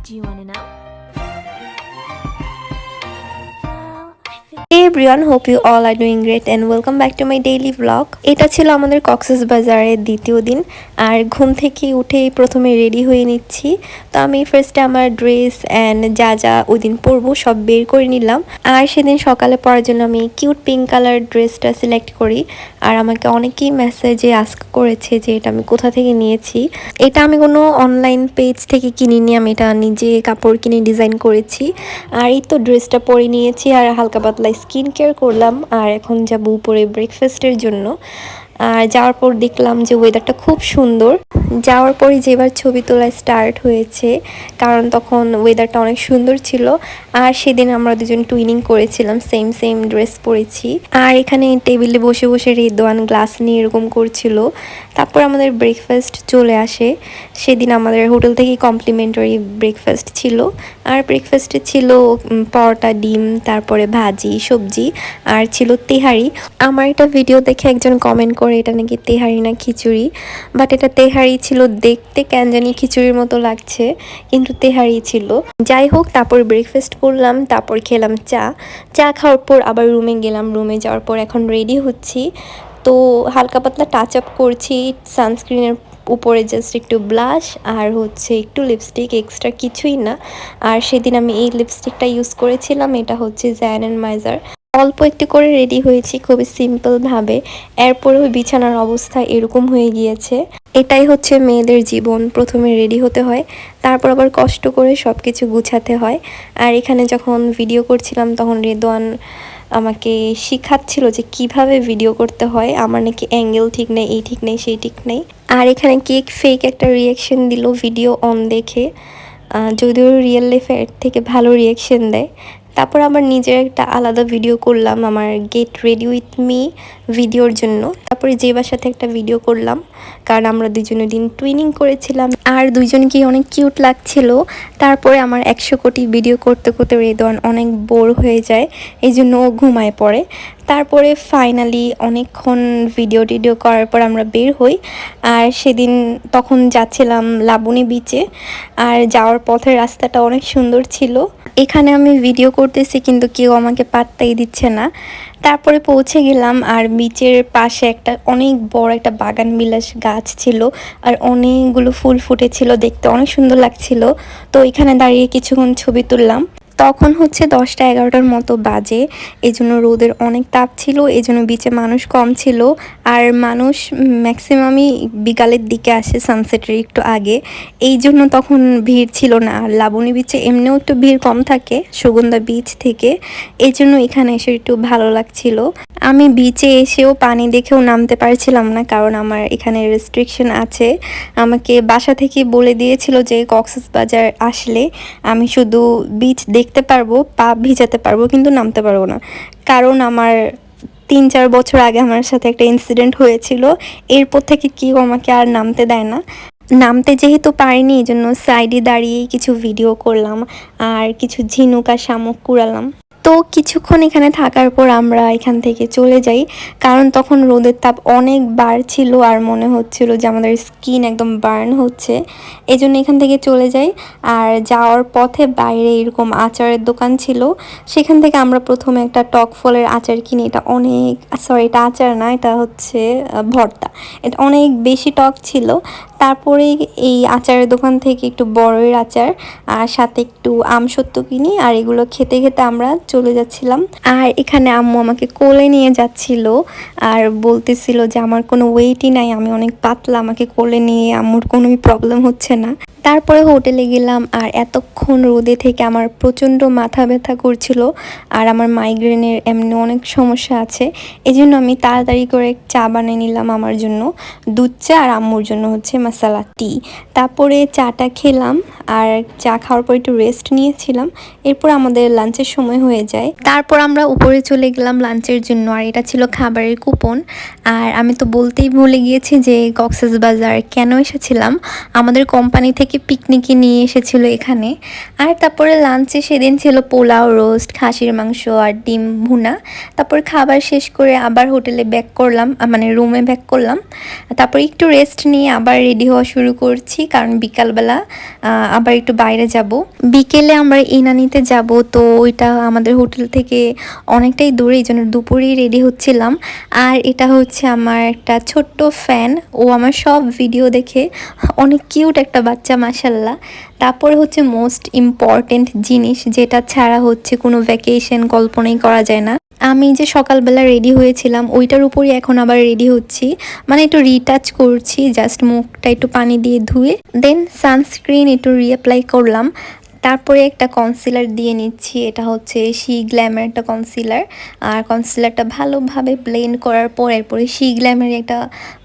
Do you want to know? Hey everyone, hope you all are doing great and welcome back to my daily vlog. এটা ছিল আমাদের কক্সবাজারের দ্বিতীয় দিন আর ঘুম থেকে উঠেই প্রথমে রেডি হয়ে নিচ্ছি। তো আমি ফার্স্টে আমার ড্রেস অ্যান্ড যা যা ওই দিন পরবো সব বের করে নিলাম। আর সেদিন সকালে পরার জন্য আমি কিউট পিঙ্ক কালার ড্রেসটা সিলেক্ট করি। আর আমাকে অনেকেই মেসেজে আস্ক করেছে যে এটা আমি কোথা থেকে নিয়েছি। এটা আমি কোনো অনলাইন পেজ থেকে কিনিনি, আমি এটা নিজে কাপড় কিনে ডিজাইন করেছি। আর এই তো ড্রেসটা পরে নিয়েছি আর হালকা পাতলা স্কিন কেয়ার করলাম। আর এখন যাবো উপরে ব্রেকফাস্টের জন্য। আর যাওয়ার পর দেখলাম যে ওয়েদারটা খুব সুন্দর। যাওয়ার পরে যেবার ছবি তোলা স্টার্ট হয়েছে, কারণ তখন ওয়েদারটা অনেক সুন্দর ছিল। আর সেদিন আমরা দুজন টুইনিং করেছিলাম, সেম সেম ড্রেস পরেছি। আর এখানে টেবিলে বসে বসে রেদওয়ান গ্লাস নিয়ে এরকম করছিল। তারপর আমাদের ব্রেকফাস্ট চলে আসে। সেদিন আমাদের হোটেল থেকেই কমপ্লিমেন্টারি ব্রেকফাস্ট ছিল। আর ব্রেকফাস্টে ছিল পরোটা, ডিম, তারপরে ভাজি, সবজি আর ছিল তেহারি। আমার এটা ভিডিও দেখে একজন কমেন্ট করে এটা নাকি তেহারি না খিচুড়ি, বাট এটা তেহারি ছিল। দেখতে কেন জানি খিচুড়ির মতো লাগছে, কিন্তু তেহারি ছিল। যাই হোক, তারপর ব্রেকফাস্ট করলাম, তারপর খেলাম চা খাওয়ার পর আবার রুমে গেলাম। রুমে যাওয়ার পর এখন রেডি হচ্ছি। তো হালকা পাতলা টাচ আপ করছি সানস্ক্রিনের উপরে, জাস্ট একটু ব্লাশ আর হচ্ছে একটু লিপস্টিক, এক্সট্রা কিছুই না। আর সেদিন আমি এই লিপস্টিকটা ইউজ করেছিলাম, এটা হচ্ছে জ্যান অ্যান্ড মাইজার। অল্প একটু করে রেডি হয়েছি খুবই সিম্পলভাবে। এরপরেও বিছানার অবস্থা এরকম হয়ে গিয়েছে। এটাই হচ্ছে মেয়েদের জীবন, প্রথমে রেডি হতে হয়, তারপর আবার কষ্ট করে সব কিছু গুছাতে হয়। আর এখানে যখন ভিডিও করছিলাম তখন রেদওয়ান আমাকে শিখাচ্ছিল যে কিভাবে ভিডিও করতে হয়। আমার নাকি অ্যাঙ্গেল ঠিক নেই, এই ঠিক নেই, সেই ঠিক নেই। আর এখানে কেক ফেক একটা রিয়াকশন দিল ভিডিও অন দেখে, যদিও রিয়েল লাইফে এর থেকে ভালো রিয়াকশন দেয়। তারপর আবার নিজের একটা আলাদা ভিডিও করলাম আমার গেট রেডি উইথ মি ভিডিওর জন্য। তারপরে জেবার সাথে একটা ভিডিও করলাম, কারণ আমরা দুজনে দিন টুইনিং করেছিলাম আর দুইজনকেই অনেক কিউট লাগছিল। তারপরে আমার 100 কোটি ভিডিও করতে করতে রেদওয়ান অনেক বোর হয়ে যায়, এই জন্য ও ঘুমায় পড়ে। তারপরে ফাইনালি অনেকক্ষণ ভিডিও করার পর আমরা বের হই। আর সেদিন তখন যাচ্ছিলাম লাবণী বিচে। আর যাওয়ার পথের রাস্তাটা অনেক সুন্দর ছিল। এখানে আমি ভিডিও করতেছি কিন্তু কেউ আমাকে পাত্তাই দিচ্ছে না। তারপরে পৌঁছে গেলাম আর বিচের পাশে একটা অনেক বড় একটা বাগান বিলাস গাছ ছিল আর অনেকগুলো ফুল ফুটেছিল, দেখতে অনেক সুন্দর লাগছিল। তো এখানে দাঁড়িয়ে কিছুক্ষণ ছবি তুললাম। তখন হচ্ছে 10টা 11টার মতো বাজে, এই জন্য রোদের অনেক তাপ ছিল, এই জন্য বিচে মানুষ কম ছিল। আর মানুষ ম্যাক্সিমামই বিকালের দিকে আসে, সানসেটের একটু আগে, এই জন্য তখন ভিড় ছিল না। আর লাবণী বিচে এমনিও একটু ভিড় কম থাকে সুগন্ধা বিচ থেকে, এই জন্য এখানে এসে একটু ভালো লাগছিল। আমি বিচে এসেও পানি দেখেও নামতে পারছিলাম না, কারণ আমার এখানে রেস্ট্রিকশন আছে। আমাকে বাসা থেকে বলে দিয়েছিল যে কক্সবাজার আসলে আমি শুধু বিচ দেখতে পারবো, পা ভিজাতে পারবো, কিন্তু নামতে পারবো না। কারণ আমার 3-4 বছর আগে আমার সাথে একটা ইনসিডেন্ট হয়েছিল, এরপর থেকে কেউ আমাকে আর নামতে দেয় না। নামতে যেহেতু পারিনি, এই জন্য সাইডে দাঁড়িয়ে কিছু ভিডিও করলাম আর কিছু ঝিনুক আর শামুক কুড়ালাম। তো কিছুক্ষণ এখানে থাকার পর আমরা এখান থেকে চলে যাই, কারণ তখন রোদের তাপ অনেক বাড়ছিল আর মনে হচ্ছিল যে আমাদের স্কিন একদম বার্ন হচ্ছে, এই জন্য এখান থেকে চলে যাই। আর যাওয়ার পথে বাইরে এরকম আচারের দোকান ছিল, সেখান থেকে আমরা প্রথমে একটা টক ফলের আচার কিনি। এটা অনেক, সরি এটা আচার না, এটা হচ্ছে ভর্তা। এটা অনেক বেশি টক ছিল। তারপরে এই আচারের দোকান থেকে একটু বড়ের আচার আর সাথে একটু আমসত্ত্ব কিনি, আর এগুলো খেতে খেতে আমরা চলে যাচ্ছিলাম। আর এখানে আম্মু আমাকে কোলে নিয়ে যাচ্ছিল আর বলতেছিল যে আমার কোনো ওয়েটই নাই, আমি অনেক পাতলা, আমাকে কোলে নিয়ে আম্মুর কোনোই প্রবলেম হচ্ছে না। তারপরে হোটেলে গেলাম আর এতক্ষণ রোদে থেকে আমার প্রচণ্ড মাথা ব্যথা করছিল। আর আমার মাইগ্রেনের এমনি অনেক সমস্যা আছে, এই জন্য আমি তাড়াতাড়ি করে চা বানিয়ে নিলাম আমার জন্য, দুধ চা, আর আম্মুর জন্য হচ্ছে মশালা টি। তারপরে চাটা খেলাম আর চা খাওয়ার পর একটু রেস্ট নিয়েছিলাম। এরপর আমাদের লাঞ্চের সময় হয়ে যায়। তারপর আমরা উপরে চলে গেলাম লাঞ্চের জন্য, আর এটা ছিল খাবারের কুপন। আর আমি তো বলতেই ভুলে গিয়েছি যে কক্সবাজার কেন এসেছিলাম। আমাদের কোম্পানি থেকে আমাদেরকে পিকনিকে নিয়ে এসেছিল এখানে। আর তারপরে লাঞ্চে সেদিন ছিল পোলাও, রোস্ট, খাসির মাংস আর ডিম ভুনা। তারপর খাবার শেষ করে আবার হোটেলে ব্যাক করলাম, মানে রুমে ব্যাক করলাম। তারপর একটু রেস্ট নিয়ে আবার রেডি হওয়া শুরু করছি, কারণ বিকালবেলা আবার একটু বাইরে যাব। বিকেলে আমরা ইনানিতে যাব, তো ওইটা আমাদের হোটেল থেকে অনেকটাই দূরে, এই জন্য দুপুরেই রেডি হচ্ছিলাম। আর এটা হচ্ছে আমার একটা ছোট্ট ফ্যান, ও আমার সব ভিডিও দেখে, অনেক কিউট একটা বাচ্চা মাশাল্লাহ। তারপরে হচ্ছে মোস্ট ইম্পর্টেন্ট জিনিস, যেটা ছাড়া হচ্ছে কোনো ভ্যাকেশন কল্পনাই করা যায় না। আমি যে সকালবেলা রেডি হয়েছিলাম ওইটার উপরই এখন আবার রেডি হচ্ছি, মানে একটু রিটাচ করছি, জাস্ট মুখটা একটু পানি দিয়ে ধুয়ে দেন সানস্ক্রিন একটু রিঅ্যাপ্লাই করলাম। তারপরে একটা কনসিলার দিয়ে নিচ্ছি, এটা হচ্ছে শি গ্ল্যামের একটা কনসিলার। আর কনসিলারটা ভালোভাবে ব্লেন্ড করার পর এরপরে শি গ্ল্যামের একটা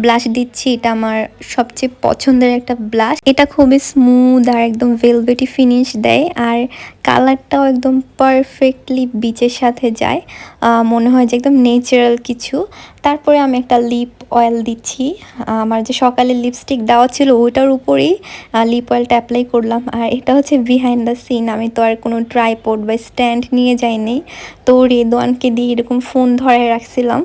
ব্লাশ দিচ্ছি, এটা আমার সবচেয়ে পছন্দের একটা ব্লাশ। এটা খুবই স্মুথ আর একদম ভেলভেটি ফিনিশ দেয়, আর কালারটাও একদম পারফেক্টলি বিচের সাথে যায়, মনে হয় যে একদম ন্যাচারাল কিছু। তারপরে আমি একটা লিপ অয়েল দিচ্ছি, আমার যে সকালে লিপস্টিক দেওয়া ছিল ওইটার উপরেই লিপ অয়েলটা অ্যাপ্লাই করলাম। আর এটা হচ্ছে বিহাইন্ড দ্য সিন, আমি তো আর কোনো ট্রাইপড বা স্ট্যান্ড নিয়ে যাইনি, তো রেদওয়ানকে দিয়ে এরকম ফোন ধরে রাখছিলাম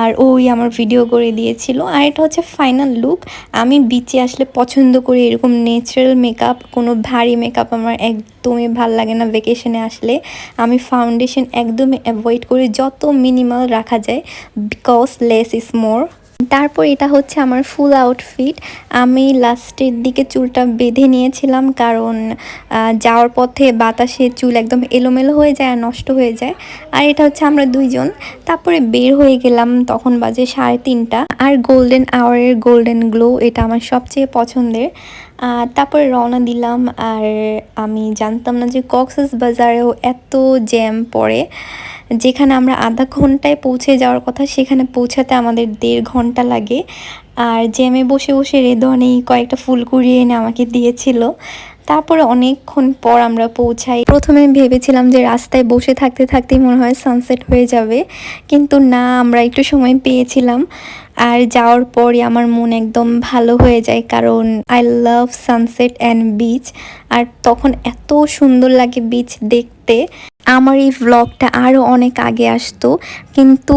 আর ওই আমার ভিডিও করে দিয়েছিল। আর এটা হচ্ছে ফাইনাল লুক। আমি বিচে আসলে পছন্দ করি এরকম ন্যাচারাল মেকআপ, কোনো ভারী মেকআপ আমার একদমই ভাল লাগে না। ভ্যাকেশনে আসলে আমি ফাউন্ডেশন একদমই অ্যাভয়েড করি, যত মিনিমাল রাখা যায়, বিকজ লেস ইজ মোর। তারপর এটা হচ্ছে আমার ফুল আউটফিট। আমি লাস্টের দিকে চুলটা বেঁধে নিয়েছিলাম, কারণ যাওয়ার পথে বাতাসে চুল একদম এলোমেলো হয়ে যায় আর নষ্ট হয়ে যায়। আর এটা হচ্ছে আমরা দুইজন। তারপরে বের হয়ে গেলাম, তখন বাজে 3:30। আর গোল্ডেন আওয়ারের গোল্ডেন গ্লো এটা আমার সবচেয়ে পছন্দের। তারপরে রওনা দিলাম। আর আমি জানতাম না যে কক্সবাজারেও এত জ্যাম পড়ে, যেখানে আমরা আধা ঘন্টায় পৌঁছে যাওয়ার কথা সেখানে পৌঁছাতে আমাদের 1.5 ঘন্টা লাগে। আর জ্যামে বসে বসে রেদওয়ান এই কয়েকটা ফুল কুড়িয়ে এনে আমাকে দিয়েছিল। তারপরে অনেকক্ষণ পর আমরা পৌঁছাই। প্রথমে ভেবেছিলাম যে রাস্তায় বসে থাকতে থাকতেই মনে হয় সানসেট হয়ে যাবে, কিন্তু না, আমরা একটু সময় পেয়েছিলাম। আর যাওয়ার পরই আমার মন একদম ভালো হয়ে যায়, কারণ I love sunset and beach. আর তখন এত সুন্দর লাগে বিচ দেখতে। আমার এই ভ্লগটা আরও অনেক আগে আসতো, কিন্তু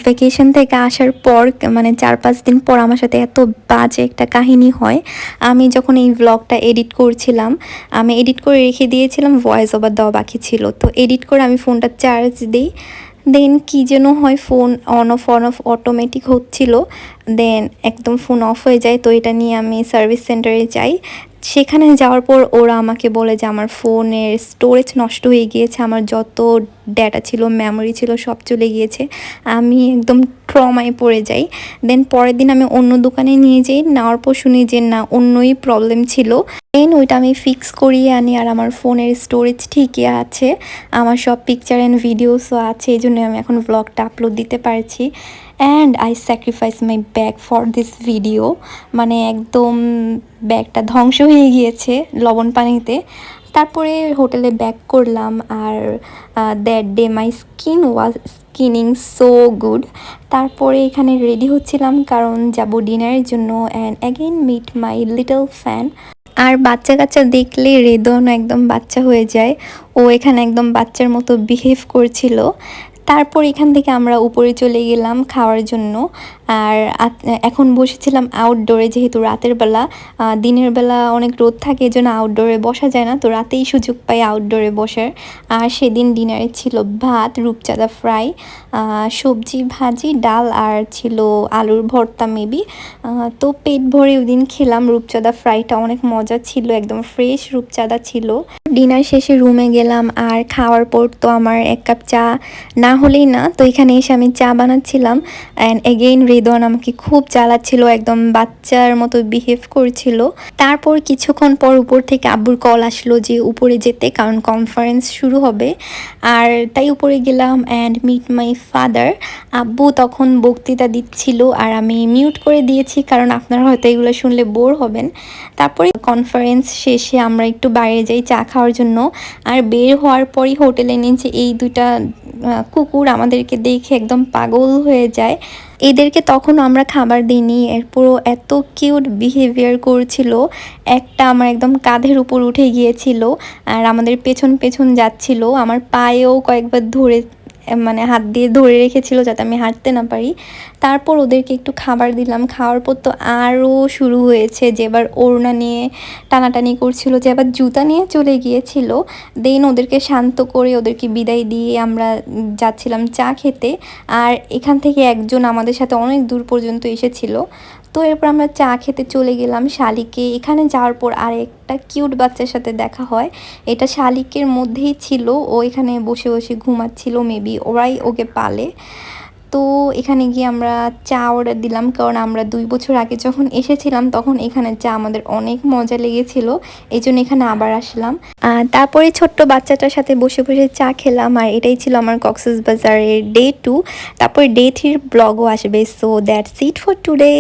ভ্যাকেশন থেকে আসার পর মানে 4-5 দিন পর আমার সাথে এত বাজে একটা কাহিনী হয়। আমি যখন এই ভ্লগটা এডিট করছিলাম, আমি এডিট করে রেখে দিয়েছিলাম, ভয়েস ওভার দেওয়া বাকি ছিল, তো এডিট করে আমি ফোনটা চার্জ দিই, দেন কি যেন হয়, ফোন অন অফ অটোমেটিক হচ্ছিল, দেন একদম ফোন অফ হয়ে যায়। তো এটা নিয়ে আমি সার্ভিস সেন্টারে যাই। সেখানে যাওয়ার পর ওরা আমাকে বলে যে আমার ফোনের স্টোরেজ নষ্ট হয়ে গিয়েছে, আমার যত ডেটা ছিল, মেমোরি ছিল, সব চলে গিয়েছে। আমি একদম ট্রমায় পড়ে যাই। দেন পরের দিন আমি অন্য দোকানে নিয়ে যাই, নেওয়ার পর শুনি যে না, অন্যই প্রবলেম ছিল। দেন ওইটা আমি ফিক্স করিয়ে আনি, আর আমার ফোনের স্টোরেজ ঠিকই আছে, আমার সব পিকচার অ্যান্ড ভিডিওসও আছে, এই জন্য আমি এখন ব্লগটা আপলোড দিতে পারছি। And I sacrifice my bag for this video, মানে একদম ব্যাগটা ধ্বংস হয়ে গিয়েছে লবণ পানিতে। তারপরে হোটেলে ব্যাক করলাম, আর that day my skin was skinning so good. তারপরে এখানে রেডি হচ্ছিলাম, কারণ যাব ডিনারের জন্য, and again meet my little fan. আর বাচ্চা কাচ্চা দেখলে রেদন একদম বাচ্চা হয়ে যায়, ও এখানে একদম বাচ্চার মতো বিহেভ করছিল। তারপর এখান থেকে আমরা উপরে চলে গেলাম খাওয়ার জন্য। আর এখন বসেছিলাম আউটডোরে, যেহেতু রাতের বেলা, দিনের বেলা অনেক রোদ থাকে, এজন্য আউটডোরে বসা যায় না, তো রাতেই সুযোগ পাই আউটডোরে বসার। আর সেদিন ডিনারে ছিল ভাত, রূপচাঁদা ফ্রাই, সবজি ভাজি, ডাল, আর ছিল আলুর ভর্তা মেবি। তো পেট ভরে ওই দিন খেলাম। রূপচাঁদা ফ্রাইটা অনেক মজা ছিল, একদম ফ্রেশ রূপচাঁদা ছিল। ডিনার শেষে রুমে গেলাম, আর খাওয়ার পর তো আমার 1 কাপ চা না হলেই না, তো এখানে এসে আমি চা বানাচ্ছিলাম। অ্যান্ড এগেইন রেদওয়ান আমাকে খুব জ্বালাচ্ছিল, একদম বাচ্চার মতো বিহেভ করছিল। তারপর কিছুক্ষণ পর উপর থেকে আব্বুর কল আসলো যে উপরে যেতে, কারণ কনফারেন্স শুরু হবে। আর তাই উপরে গেলাম অ্যান্ড মিট মাই ফাদার। আব্বু তখন বক্তৃতা দিচ্ছিল, আর আমি মিউট করে দিয়েছি, কারণ আপনারা হয়তো এগুলো শুনলে বোর হবেন। তারপরে কনফারেন্স শেষে আমরা একটু বাইরে যাই চা খাওয়ার জন্য। আর বের হওয়ার পরই হোটেলে নিচে এই দুইটা কুকুর আমাদেরকে দেখে একদম পাগল হয়ে যায়। এদেরকে তখন আমরা খাবার দিইনি, এরপরও এত কিউট বিহেভিয়ার করছিল। একটা আমার একদম কাঁধের উপর উঠে গিয়েছিল আর আমাদের পেছন পেছন যাচ্ছিল, আমার পায়েও কয়েকবার ধরে মানে হাত দিয়ে ধরে রেখেছিল যাতে আমি হাঁটতে না পারি। তারপর ওদেরকে একটু খাবার দিলাম, খাওয়ার পর তো আরও শুরু হয়েছে যে এবার ওড়না নিয়ে টানাটানি করছিল, যে আবার জুতা নিয়ে চলে গিয়েছিল। দেন ওদেরকে শান্ত করে ওদেরকে বিদায় দিয়ে আমরা যাচ্ছিলাম চা খেতে। আর এখান থেকে একজন আমাদের সাথে অনেক দূর পর্যন্ত এসেছিল। তো এরপর আমরা চা খেতে চলে গেলাম শালিকে। এখানে যাওয়ার পর আর একটা কিউট বাচ্চার সাথে দেখা হয়, এটা শালিকের মধ্যেই ছিল, ও এখানে বসে বসে ঘুমাচ্ছিল, মেবি ওরাই ওকে পালে। তো এখানে গিয়ে আমরা চা অর্ডার দিলাম, কারণ আমরা 2 বছর আগে যখন এসেছিলাম তখন এখানে চা আমাদের অনেক মজা লেগেছিল, এই জন্য এখানে আবার আসলাম। তারপরে ছোট্ট বাচ্চাটার সাথে বসে বসে চা খেলাম। আর এটাই ছিল আমার কক্সবাজারের ডে 2। তারপর ডে 3 ব্লগও আসবে। So that's it for today.